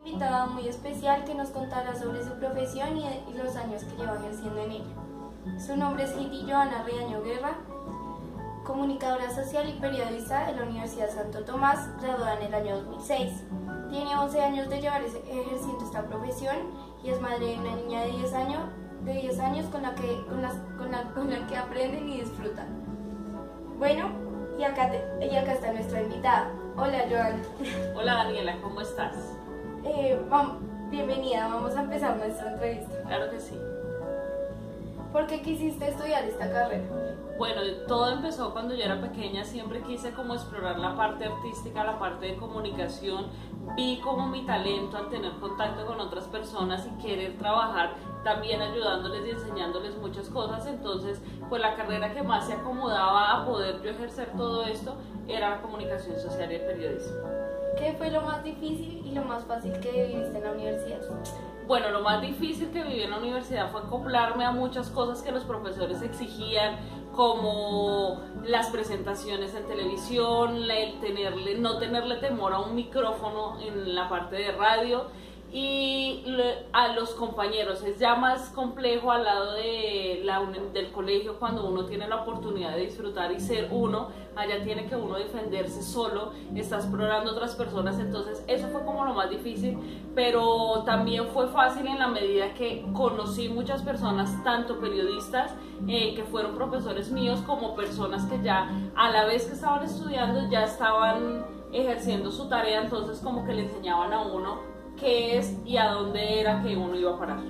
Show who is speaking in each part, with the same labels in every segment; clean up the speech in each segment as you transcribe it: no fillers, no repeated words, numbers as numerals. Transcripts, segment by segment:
Speaker 1: Invitada muy especial que nos contará sobre su profesión y los años que lleva ejerciendo en ella. Su nombre es Heidi Joana Riaño Guerra, comunicadora social y periodista de la Universidad Santo Tomás, graduada en el año 2006. Tiene 11 años de llevar ejerciendo esta profesión y es madre de una niña de 10 años con la que aprenden y disfrutan. Bueno, y acá está nuestra invitada. Hola, Joana.
Speaker 2: Hola, Daniela, ¿cómo estás?
Speaker 1: Bienvenida, vamos a empezar nuestra entrevista.
Speaker 2: Claro que sí.
Speaker 1: ¿Por qué quisiste estudiar esta carrera?
Speaker 2: Bueno, todo empezó cuando yo era pequeña, siempre quise como explorar la parte artística, la parte de comunicación, vi como mi talento al tener contacto con otras personas y querer trabajar también ayudándoles y enseñándoles muchas cosas, entonces pues la carrera que más se acomodaba a poder yo ejercer todo esto era la comunicación social y el periodismo.
Speaker 1: ¿Qué fue lo más difícil y lo más fácil que viviste en la universidad?
Speaker 2: Bueno, lo más difícil que viví en la universidad fue acoplarme a muchas cosas que los profesores exigían, como las presentaciones en televisión, no tenerle temor a un micrófono en la parte de radio, y a los compañeros. Es ya más complejo al lado del colegio, cuando uno tiene la oportunidad de disfrutar y ser uno. Allá tiene que uno defenderse solo, está explorando otras personas, entonces eso fue como lo más difícil, pero también fue fácil en la medida que conocí muchas personas, tanto periodistas que fueron profesores míos, como personas que ya a la vez que estaban estudiando ya estaban ejerciendo su tarea, entonces como que le enseñaban a uno qué es y a dónde era que uno iba a parar.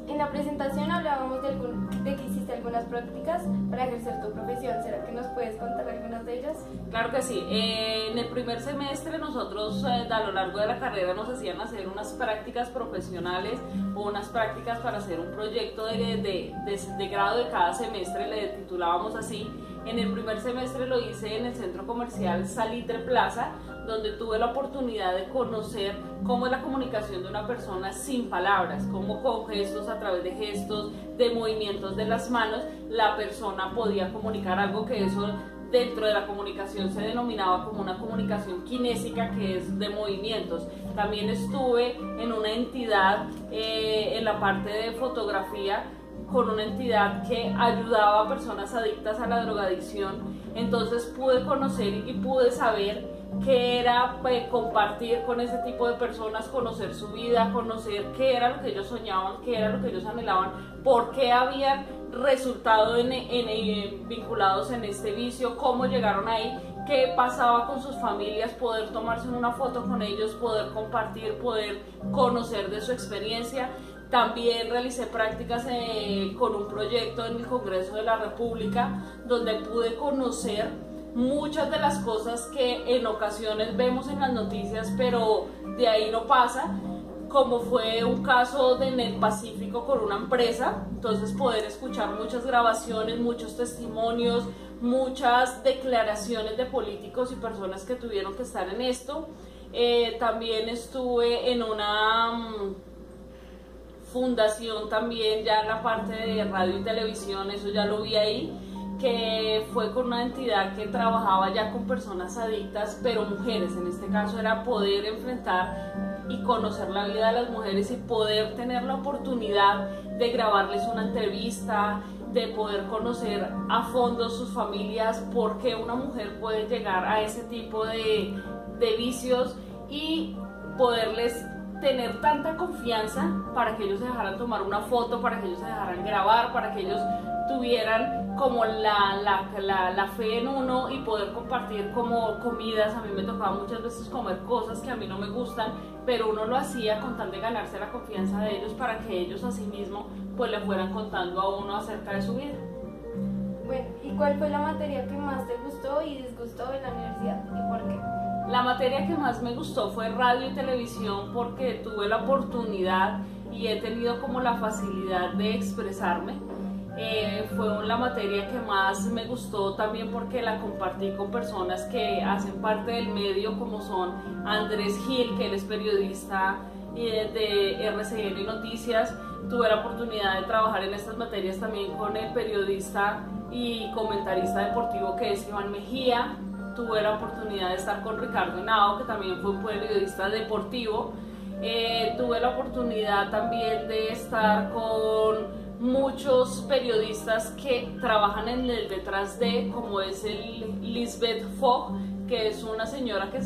Speaker 1: En la presentación hablábamos de que hiciste algunas prácticas para ejercer tu profesión. ¿Será que nos puedes contar algunas de ellas?
Speaker 2: Claro que sí. En el primer semestre nosotros a lo largo de la carrera nos hacían hacer unas prácticas profesionales o unas prácticas para hacer un proyecto de grado de cada semestre, le titulábamos así. En el primer semestre lo hice en el centro comercial Salitre Plaza, donde tuve la oportunidad de conocer cómo es la comunicación de una persona sin palabras, cómo con gestos, a través de gestos, de movimientos de las manos, la persona podía comunicar algo, que eso dentro de la comunicación se denominaba como una comunicación kinésica, que es de movimientos. También estuve en una entidad en la parte de fotografía, con una entidad que ayudaba a personas adictas a la drogadicción, entonces pude conocer y pude saber qué era compartir con ese tipo de personas, conocer su vida, conocer qué era lo que ellos soñaban, qué era lo que ellos anhelaban, por qué habían resultado vinculados en este vicio, cómo llegaron ahí, qué pasaba con sus familias, poder tomarse una foto con ellos, poder compartir, poder conocer de su experiencia. También realicé prácticas con un proyecto en el Congreso de la República, donde pude conocer muchas de las cosas que en ocasiones vemos en las noticias, pero de ahí no pasa, como fue un caso en el Pacífico con una empresa. Entonces poder escuchar muchas grabaciones, muchos testimonios, muchas declaraciones de políticos y personas que tuvieron que estar en esto. También estuve en una fundación también, ya en la parte de radio y televisión, eso ya lo vi ahí, que fue con una entidad que trabajaba ya con personas adictas, pero mujeres. En este caso era poder enfrentar y conocer la vida de las mujeres y poder tener la oportunidad de grabarles una entrevista, de poder conocer a fondo sus familias, por qué una mujer puede llegar a ese tipo de vicios, y poderles tener tanta confianza para que ellos se dejaran tomar una foto, para que ellos se dejaran grabar, para que ellos tuvieran como la fe en uno y poder compartir como comidas. A mí me tocaba muchas veces comer cosas que a mí no me gustan, pero uno lo hacía con tal de ganarse la confianza de ellos, para que ellos a sí mismos pues le fueran contando a uno acerca de su vida.
Speaker 1: Bueno, ¿y cuál fue la materia que más te gustó y disgustó en la universidad y por qué?
Speaker 2: La materia que más me gustó fue radio y televisión, porque tuve la oportunidad y he tenido como la facilidad de expresarme. Fue la materia que más me gustó también porque la compartí con personas que hacen parte del medio, como son Andrés Gil, que él es periodista de RCN y Noticias. Tuve la oportunidad de trabajar en estas materias también con el periodista y comentarista deportivo, que es Iván Mejía. tuve la oportunidad de estar con Ricardo Henao, que también fue un periodista deportivo. Tuve la oportunidad también de estar con muchos periodistas que trabajan en el detrás de, como es el Lisbeth Fogg, que es una señora que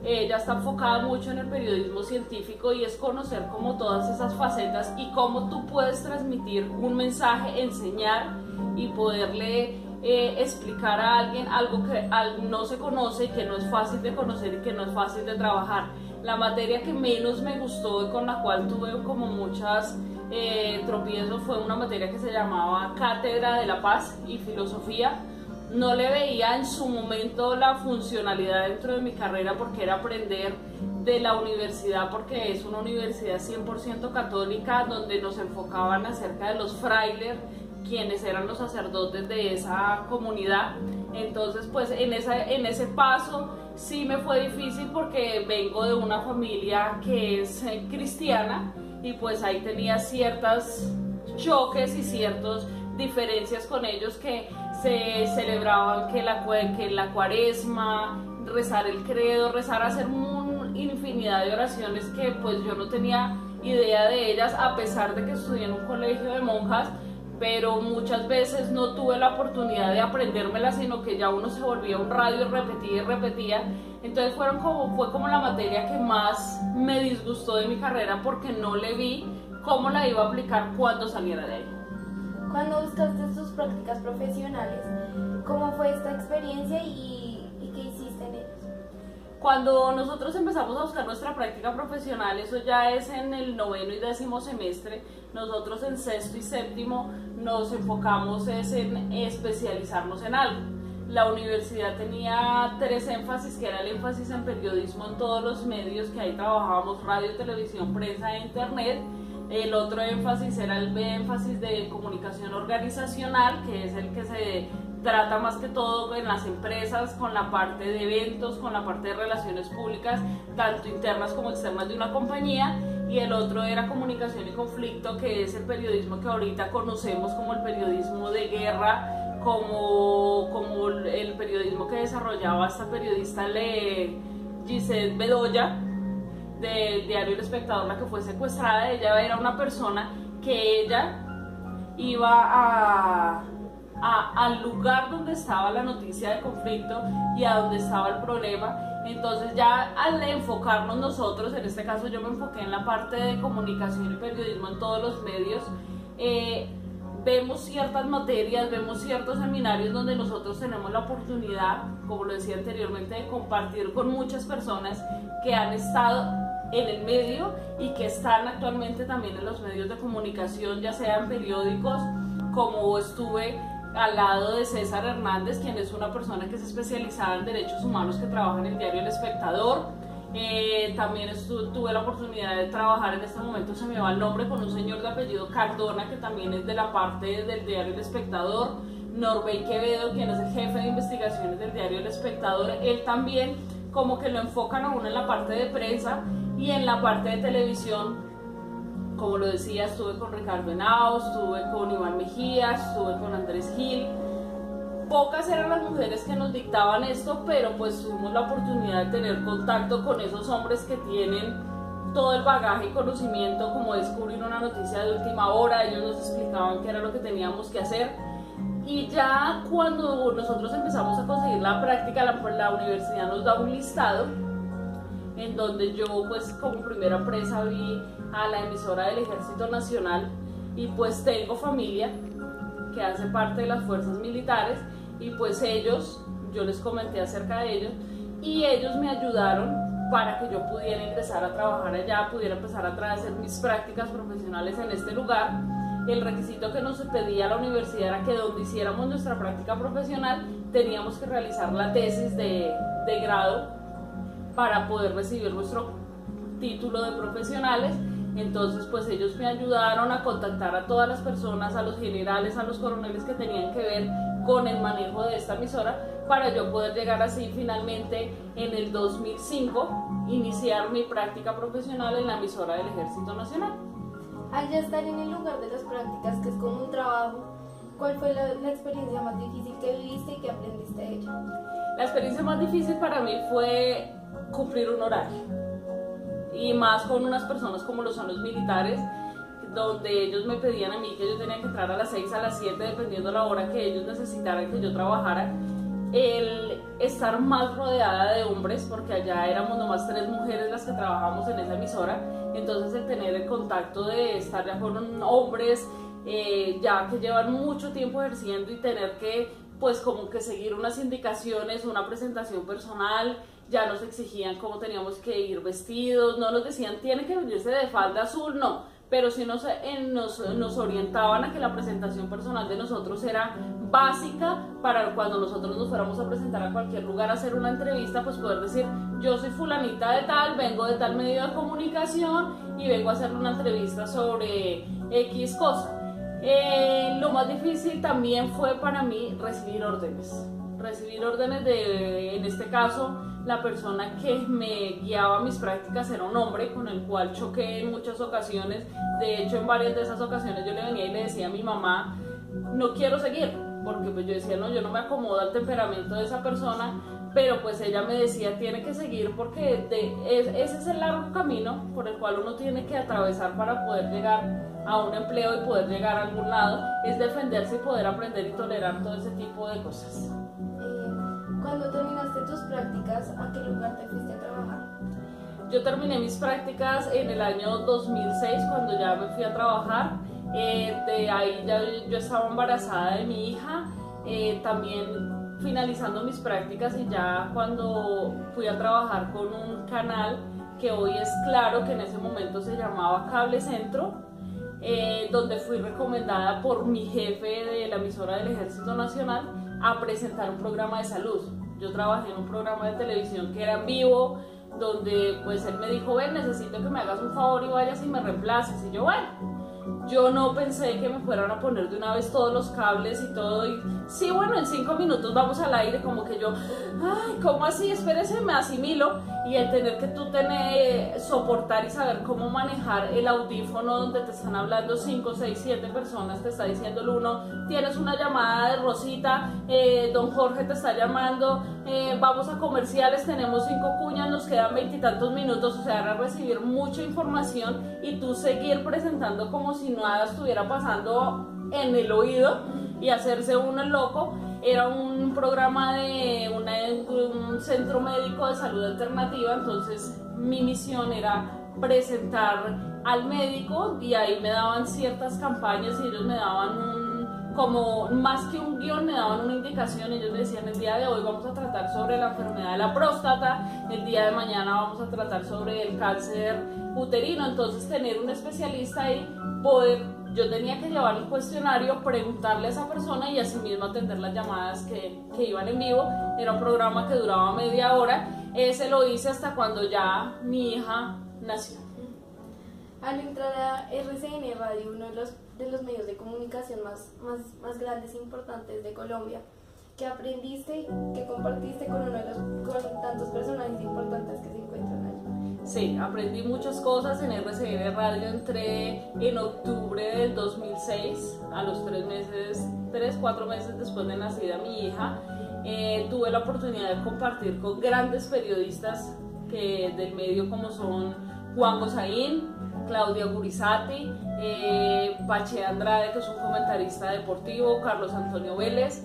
Speaker 2: ella está enfocada mucho en el periodismo científico, y es conocer como todas esas facetas y cómo tú puedes transmitir un mensaje, enseñar y poderle explicar a alguien algo que no se conoce y que no es fácil de conocer y que no es fácil de trabajar. La materia que menos me gustó y con la cual tuve como muchas tropiezos fue una materia que se llamaba Cátedra de la Paz y Filosofía. No le veía en su momento la funcionalidad dentro de mi carrera, porque era aprender de la universidad, porque es una universidad 100% católica, donde nos enfocaban acerca de los frailes, quienes eran los sacerdotes de esa comunidad. Entonces pues en ese paso sí me fue difícil, porque vengo de una familia que es cristiana, y pues ahí tenía ciertos choques y ciertas diferencias con ellos, que se celebraban que la cuaresma, rezar el credo, hacer una infinidad de oraciones que pues yo no tenía idea de ellas, a pesar de que estudié en un colegio de monjas, pero muchas veces no tuve la oportunidad de aprendérmelas, sino que ya uno se volvía un radio y repetía. Entonces fue como la materia que más me disgustó de mi carrera, porque no le vi cómo la iba a aplicar cuando saliera de ahí.
Speaker 1: Cuando buscaste tus prácticas profesionales, ¿cómo fue esta experiencia y qué hiciste en ellas?
Speaker 2: Cuando nosotros empezamos a buscar nuestra práctica profesional, eso ya es en el 9º y 10º semestre. Nosotros en 6º y 7º nos enfocamos en especializarnos en algo. La universidad tenía 3 énfasis, que era el énfasis en periodismo en todos los medios, que ahí trabajábamos radio, televisión, prensa e internet. El otro énfasis era el énfasis de comunicación organizacional, que es el que se trata más que todo en las empresas, con la parte de eventos, con la parte de relaciones públicas, tanto internas como externas de una compañía. Y el otro era comunicación y conflicto, que es el periodismo que ahorita conocemos como el periodismo de guerra, como el periodismo que desarrollaba esta periodista Giselle Bedoya, del diario El Espectador, la que fue secuestrada. Ella era una persona que ella iba al lugar donde estaba la noticia de conflicto y a donde estaba el problema. Entonces ya al enfocarnos nosotros, en este caso yo me enfoqué en la parte de comunicación y periodismo en todos los medios, vemos ciertas materias, vemos ciertos seminarios donde nosotros tenemos la oportunidad, como lo decía anteriormente, de compartir con muchas personas que han estado en el medio y que están actualmente también en los medios de comunicación, ya sean periódicos, como estuve al lado de César Hernández, quien es una persona que es especializada en derechos humanos, que trabaja en el diario El Espectador. También tuve la oportunidad de trabajar, en este momento se me va el nombre, con un señor de apellido Cardona, que también es de la parte del diario El Espectador. Norbey Quevedo, quien es el jefe de investigaciones del diario El Espectador, él también como que lo enfocan a uno en la parte de prensa y en la parte de televisión. Como lo decía, estuve con Ricardo Henao, estuve con Iván Mejía, estuve con Andrés Gil. Pocas eran las mujeres que nos dictaban esto, pero pues tuvimos la oportunidad de tener contacto con esos hombres que tienen todo el bagaje y conocimiento, como descubrir una noticia de última hora. Ellos nos explicaban qué era lo que teníamos que hacer. Y ya cuando nosotros empezamos a conseguir la práctica, la universidad nos da un listado en donde yo pues como primera empresa vi a la emisora del Ejército Nacional, y pues tengo familia que hace parte de las fuerzas militares, y pues yo les comenté acerca de ellos y ellos me ayudaron para que yo pudiera ingresar a trabajar allá, pudiera empezar a hacer mis prácticas profesionales en este lugar. El requisito que nos pedía la universidad era que donde hiciéramos nuestra práctica profesional teníamos que realizar la tesis de grado para poder recibir nuestro título de profesionales. Entonces pues ellos me ayudaron a contactar a todas las personas, a los generales, a los coroneles que tenían que ver con el manejo de esta emisora, para yo poder llegar así finalmente en el 2005 iniciar mi práctica profesional en la emisora del Ejército Nacional.
Speaker 1: Al ya estar en el lugar de las prácticas, que es como un trabajo, ¿cuál fue la experiencia más difícil que viviste y qué aprendiste de ella?
Speaker 2: La experiencia más difícil para mí fue cumplir un horario, y más con unas personas como lo son los militares, donde ellos me pedían a mí que yo tenía que entrar a las 6, a las 7, dependiendo la hora que ellos necesitaran que yo trabajara. El estar más rodeada de hombres, porque allá éramos nomás 3 mujeres las que trabajamos en esa emisora, entonces el tener el contacto de estar ya con hombres ya que llevan mucho tiempo ejerciendo, y tener que pues como que seguir unas indicaciones, una presentación personal. Ya nos exigían cómo teníamos que ir vestidos, no nos decían tiene que venirse de falda azul, no, pero sí nos orientaban a que la presentación personal de nosotros era básica para cuando nosotros nos fuéramos a presentar a cualquier lugar a hacer una entrevista, pues poder decir yo soy fulanita de tal, vengo de tal medio de comunicación y vengo a hacer una entrevista sobre X cosa. Lo más difícil también fue para mí recibir órdenes de, en este caso, la persona que me guiaba a mis prácticas era un hombre con el cual choqué en muchas ocasiones. De hecho, en varias de esas ocasiones yo le venía y le decía a mi mamá, no quiero seguir, porque pues yo decía, no, yo no me acomodo al temperamento de esa persona, pero pues ella me decía, tiene que seguir porque ese es el largo camino por el cual uno tiene que atravesar para poder llegar a un empleo y poder llegar a algún lado, es defenderse y poder aprender y tolerar todo ese tipo de cosas.
Speaker 1: Cuando terminaste tus prácticas, ¿a qué lugar te fuiste a trabajar?
Speaker 2: Yo terminé mis prácticas en el año 2006, cuando ya me fui a trabajar. De ahí ya yo estaba embarazada de mi hija, también finalizando mis prácticas, y ya cuando fui a trabajar con un canal que hoy es Claro, que en ese momento se llamaba Cable Centro, donde fui recomendada por mi jefe de la emisora del Ejército Nacional a presentar un programa de salud. Yo trabajé en un programa de televisión que era en vivo, donde pues él me dijo, ven, necesito que me hagas un favor y vayas y me reemplaces. Y yo, bueno, yo no pensé que me fueran a poner de una vez todos los cables y todo, y sí, bueno, en 5 minutos vamos al aire, como que yo, ay, ¿cómo así? Espérese, me asimilo. Y el tener que tú soportar y saber cómo manejar el audífono donde te están hablando 5, 6, 7 personas, te está diciendo el uno, tienes una llamada de Rosita, don Jorge te está llamando, vamos a comerciales, tenemos 5 cuñas, nos quedan 20 y tantos minutos, o sea, era recibir mucha información y tú seguir presentando como si nada estuviera pasando en el oído y hacerse uno el loco. Era un programa de un centro médico de salud alternativa, entonces mi misión era presentar al médico, y ahí me daban ciertas campañas y ellos me daban como más que un guión, me daban una indicación. Ellos me decían, el día de hoy vamos a tratar sobre la enfermedad de la próstata, el día de mañana vamos a tratar sobre el cáncer uterino. Entonces tener un especialista ahí, yo tenía que llevar el cuestionario, preguntarle a esa persona y así mismo atender las llamadas que iban en vivo. Era un programa que duraba media hora. Ese lo hice hasta cuando ya mi hija nació.
Speaker 1: Al entrar a RCN Radio, uno de los medios de comunicación más grandes e importantes de Colombia, ¿qué aprendiste, qué compartiste con con tantos personajes importantes que se encuentran allí?
Speaker 2: Sí, aprendí muchas cosas en RCN Radio. Entré en octubre del 2006, a los 3-4 meses después de nacida mi hija. Tuve la oportunidad de compartir con grandes periodistas del medio, como son Juan Gozaín, Claudia Gurizati, Pache Andrade, que es un comentarista deportivo, Carlos Antonio Vélez,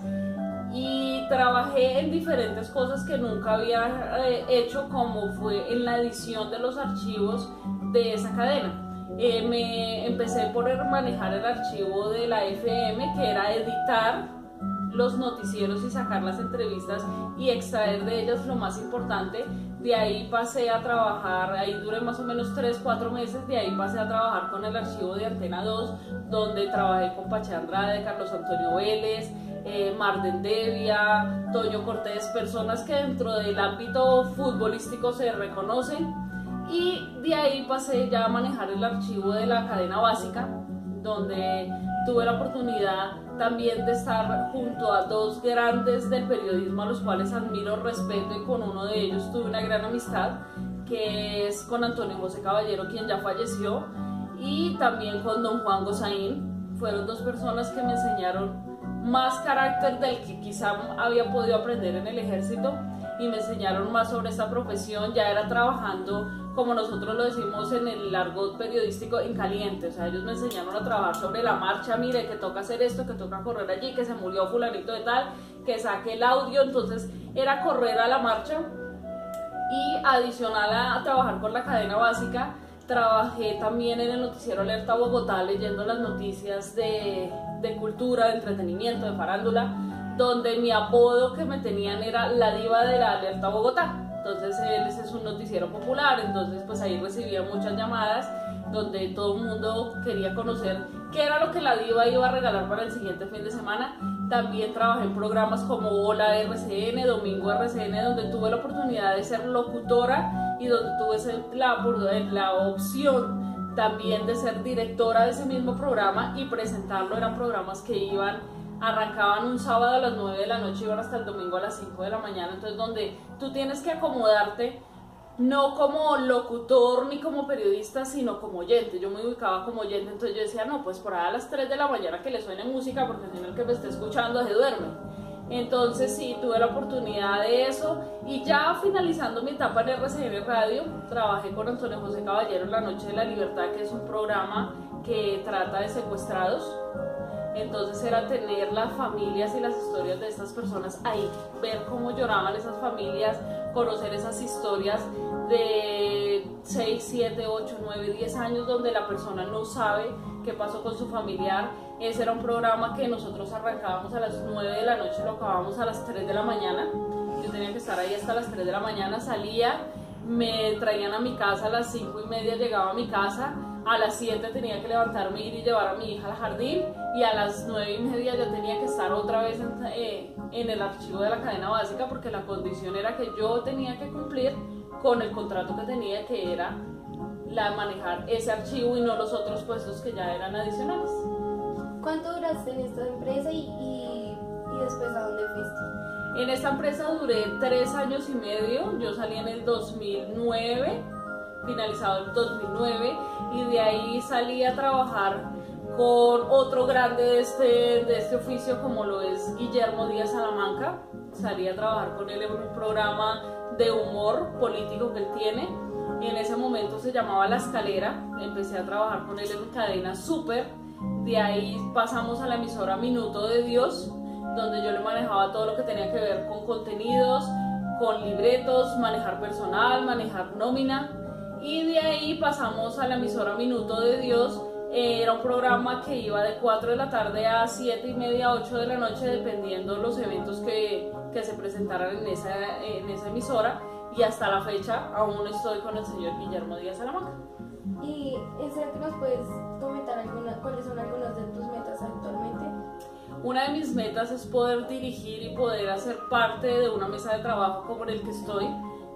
Speaker 2: y trabajé en diferentes cosas que nunca había hecho, como fue en la edición de los archivos de esa cadena. Me empecé por manejar el archivo de la FM, que era editar los noticieros y sacar las entrevistas y extraer de ellas lo más importante. De ahí pasé a trabajar, ahí duré más o menos 3-4 meses, de ahí pasé a trabajar con el archivo de Antena 2, donde trabajé con Pache Andrade, Carlos Antonio Vélez, Marden Devia, Toño Cortés, personas que dentro del ámbito futbolístico se reconocen. Y de ahí pasé ya a manejar el archivo de la cadena básica, donde tuve la oportunidad también de estar junto a 2 grandes del periodismo a los cuales admiro, respeto, y con uno de ellos tuve una gran amistad, que es con Antonio José Caballero, quien ya falleció, y también con don Juan Gozaín. Fueron 2 personas que me enseñaron más carácter del que quizá había podido aprender en el ejército, y me enseñaron más sobre esta profesión. Ya era trabajando, como nosotros lo decimos en el argot periodístico, en caliente. O sea, ellos me enseñaron a trabajar sobre la marcha. Mire, que toca hacer esto, que toca correr allí, que se murió fulanito de tal, que saque el audio. Entonces era correr a la marcha. Y adicional a trabajar con la cadena básica, trabajé también en el noticiero Alerta Bogotá, leyendo las noticias de cultura, de entretenimiento, de farándula, donde mi apodo que me tenían era la diva de la Alerta Bogotá. Entonces ese es un noticiero popular, entonces pues ahí recibía muchas llamadas donde todo el mundo quería conocer qué era lo que la diva iba a regalar para el siguiente fin de semana. También trabajé en programas como Hola RCN, Domingo RCN, donde tuve la oportunidad de ser locutora y donde tuve la opción también de ser directora de ese mismo programa y presentarlo. Eran programas que arrancaban un sábado a las 9 de la noche y iban hasta el domingo a las 5 de la mañana, entonces donde tú tienes que acomodarte no como locutor ni como periodista, sino como oyente. Yo me ubicaba como oyente, entonces yo decía, no, pues por ahí a las 3 de la mañana que le suene música, porque si no el que me esté escuchando se duerme. Entonces sí, tuve la oportunidad de eso, y ya finalizando mi etapa en RCN Radio, trabajé con Antonio José Caballero en La Noche de la Libertad, que es un programa que trata de secuestrados. Entonces era tener las familias y las historias de estas personas ahí, ver cómo lloraban esas familias, conocer esas historias de 6, 7, 8, 9, 10 años donde la persona no sabe qué pasó con su familiar. Ese era un programa que nosotros arrancábamos a las 9 de la noche y lo acabábamos a las 3 de la mañana. Yo tenía que estar ahí hasta las 3 de la mañana, salía, me traían a mi casa a las 5:30, llegaba a mi casa. A las 7 tenía que levantarme, ir y llevar a mi hija al jardín, y a las 9:30 ya tenía que estar otra vez en el archivo de la cadena básica, porque la condición era que yo tenía que cumplir con el contrato que tenía, que era manejar ese archivo y no los otros puestos que ya eran adicionales.
Speaker 1: ¿Cuánto duraste en esta empresa y después a dónde fuiste?
Speaker 2: En esta empresa duré 3 años y medio, yo salí en el 2009, finalizado el 2009, y de ahí salí a trabajar con otro grande de este oficio, como lo es Guillermo Díaz Salamanca. Salí a trabajar con él en un programa de humor político que él tiene. En ese momento se llamaba La Escalera. Empecé a trabajar con él en Cadena Súper. De ahí pasamos a la emisora Minuto de Dios, donde yo le manejaba todo lo que tenía que ver con contenidos, con libretos, manejar personal, manejar nómina. Y de ahí pasamos a la emisora Minuto de Dios. Era un programa que iba de 4 de la tarde a 7:30, 8 de la noche, dependiendo los eventos que se presentaran en esa emisora. Y hasta la fecha aún estoy con el señor Guillermo Díaz Salamanca.
Speaker 1: ¿Y será que nos puedes comentar cuáles son algunas de tus metas actualmente?
Speaker 2: Una de mis metas es poder dirigir y poder hacer parte de una mesa de trabajo como en el que estoy.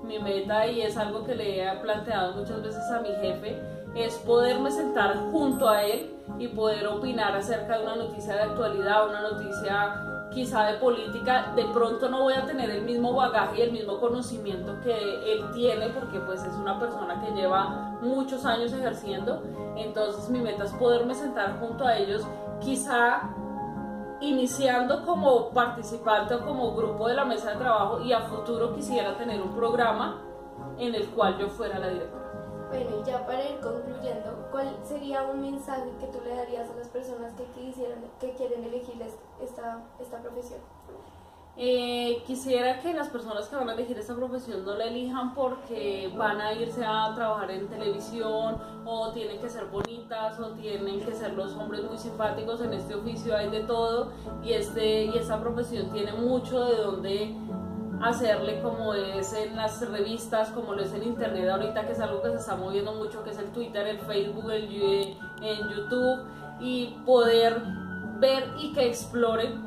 Speaker 2: Mi meta, y es algo que le he planteado muchas veces a mi jefe, es poderme sentar junto a él y poder opinar acerca de una noticia de actualidad, una noticia quizá de política. De pronto no voy a tener el mismo bagaje y el mismo conocimiento que él tiene, porque pues es una persona que lleva muchos años ejerciendo. Entonces mi meta es poderme sentar junto a ellos, quizá iniciando como participante o como grupo de la mesa de trabajo, y a futuro quisiera tener un programa en el cual yo fuera la directora.
Speaker 1: Bueno, y ya para ir concluyendo, ¿cuál sería un mensaje que tú le darías a las personas que quieren elegir esta profesión?
Speaker 2: Quisiera que las personas que van a elegir esta profesión no la elijan porque van a irse a trabajar en televisión, o tienen que ser bonitas, o tienen que ser los hombres muy simpáticos. En este oficio hay de todo, y esta profesión tiene mucho de donde hacerle, como es en las revistas, como lo es en internet ahorita, que es algo que se está moviendo mucho, que es el Twitter, el Facebook, en YouTube, y poder ver y que exploren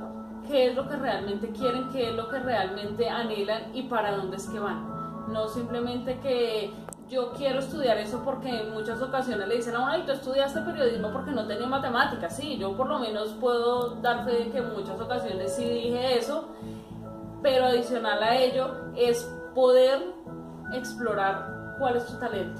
Speaker 2: qué es lo que realmente quieren, qué es lo que realmente anhelan y para dónde es que van. No simplemente que yo quiero estudiar eso, porque en muchas ocasiones le dicen, ay, tú estudiaste periodismo porque no tenía matemáticas. Sí, yo por lo menos puedo dar fe de que en muchas ocasiones sí dije eso, pero adicional a ello es poder explorar cuál es tu talento,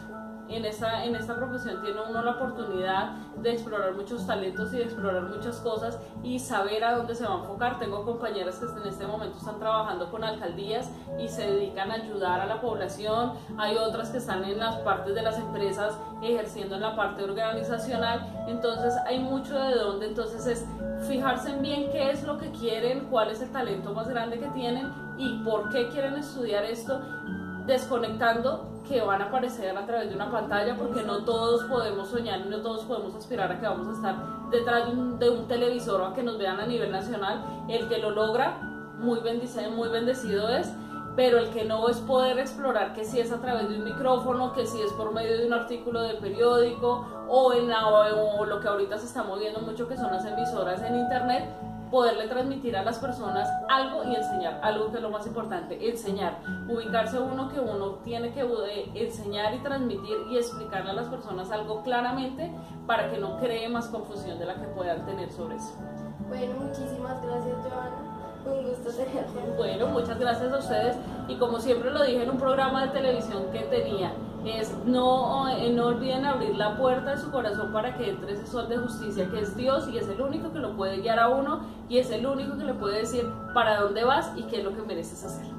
Speaker 2: en esta profesión tiene uno la oportunidad de explorar muchos talentos y de explorar muchas cosas y saber a dónde se va a enfocar. Tengo compañeras que en este momento están trabajando con alcaldías y se dedican a ayudar a la población, hay otras que están en las partes de las empresas ejerciendo en la parte organizacional, entonces hay mucho de dónde. Entonces es fijarse en bien qué es lo que quieren, cuál es el talento más grande que tienen y por qué quieren estudiar esto, desconectando que van a aparecer a través de una pantalla, porque no todos podemos soñar y no todos podemos aspirar a que vamos a estar detrás de un televisor o a que nos vean a nivel nacional. El que lo logra, muy bendecido es, pero el que no, es poder explorar que si es a través de un micrófono, que si es por medio de un artículo de periódico o lo que ahorita se está moviendo mucho, que son las emisoras en internet, poderle transmitir a las personas algo y enseñar, algo que es lo más importante, enseñar, ubicarse uno que uno tiene que enseñar y transmitir y explicarle a las personas algo claramente para que no cree más confusión de la que puedan tener sobre eso.
Speaker 1: Bueno, muchísimas gracias, Joana. Fue un gusto tenerte.
Speaker 2: Bueno, muchas gracias a ustedes y como siempre lo dije en un programa de televisión que tenía, no olviden abrir la puerta de su corazón para que entre ese sol de justicia que es Dios, y es el único que lo puede guiar a uno y es el único que le puede decir para dónde vas y qué es lo que mereces hacer.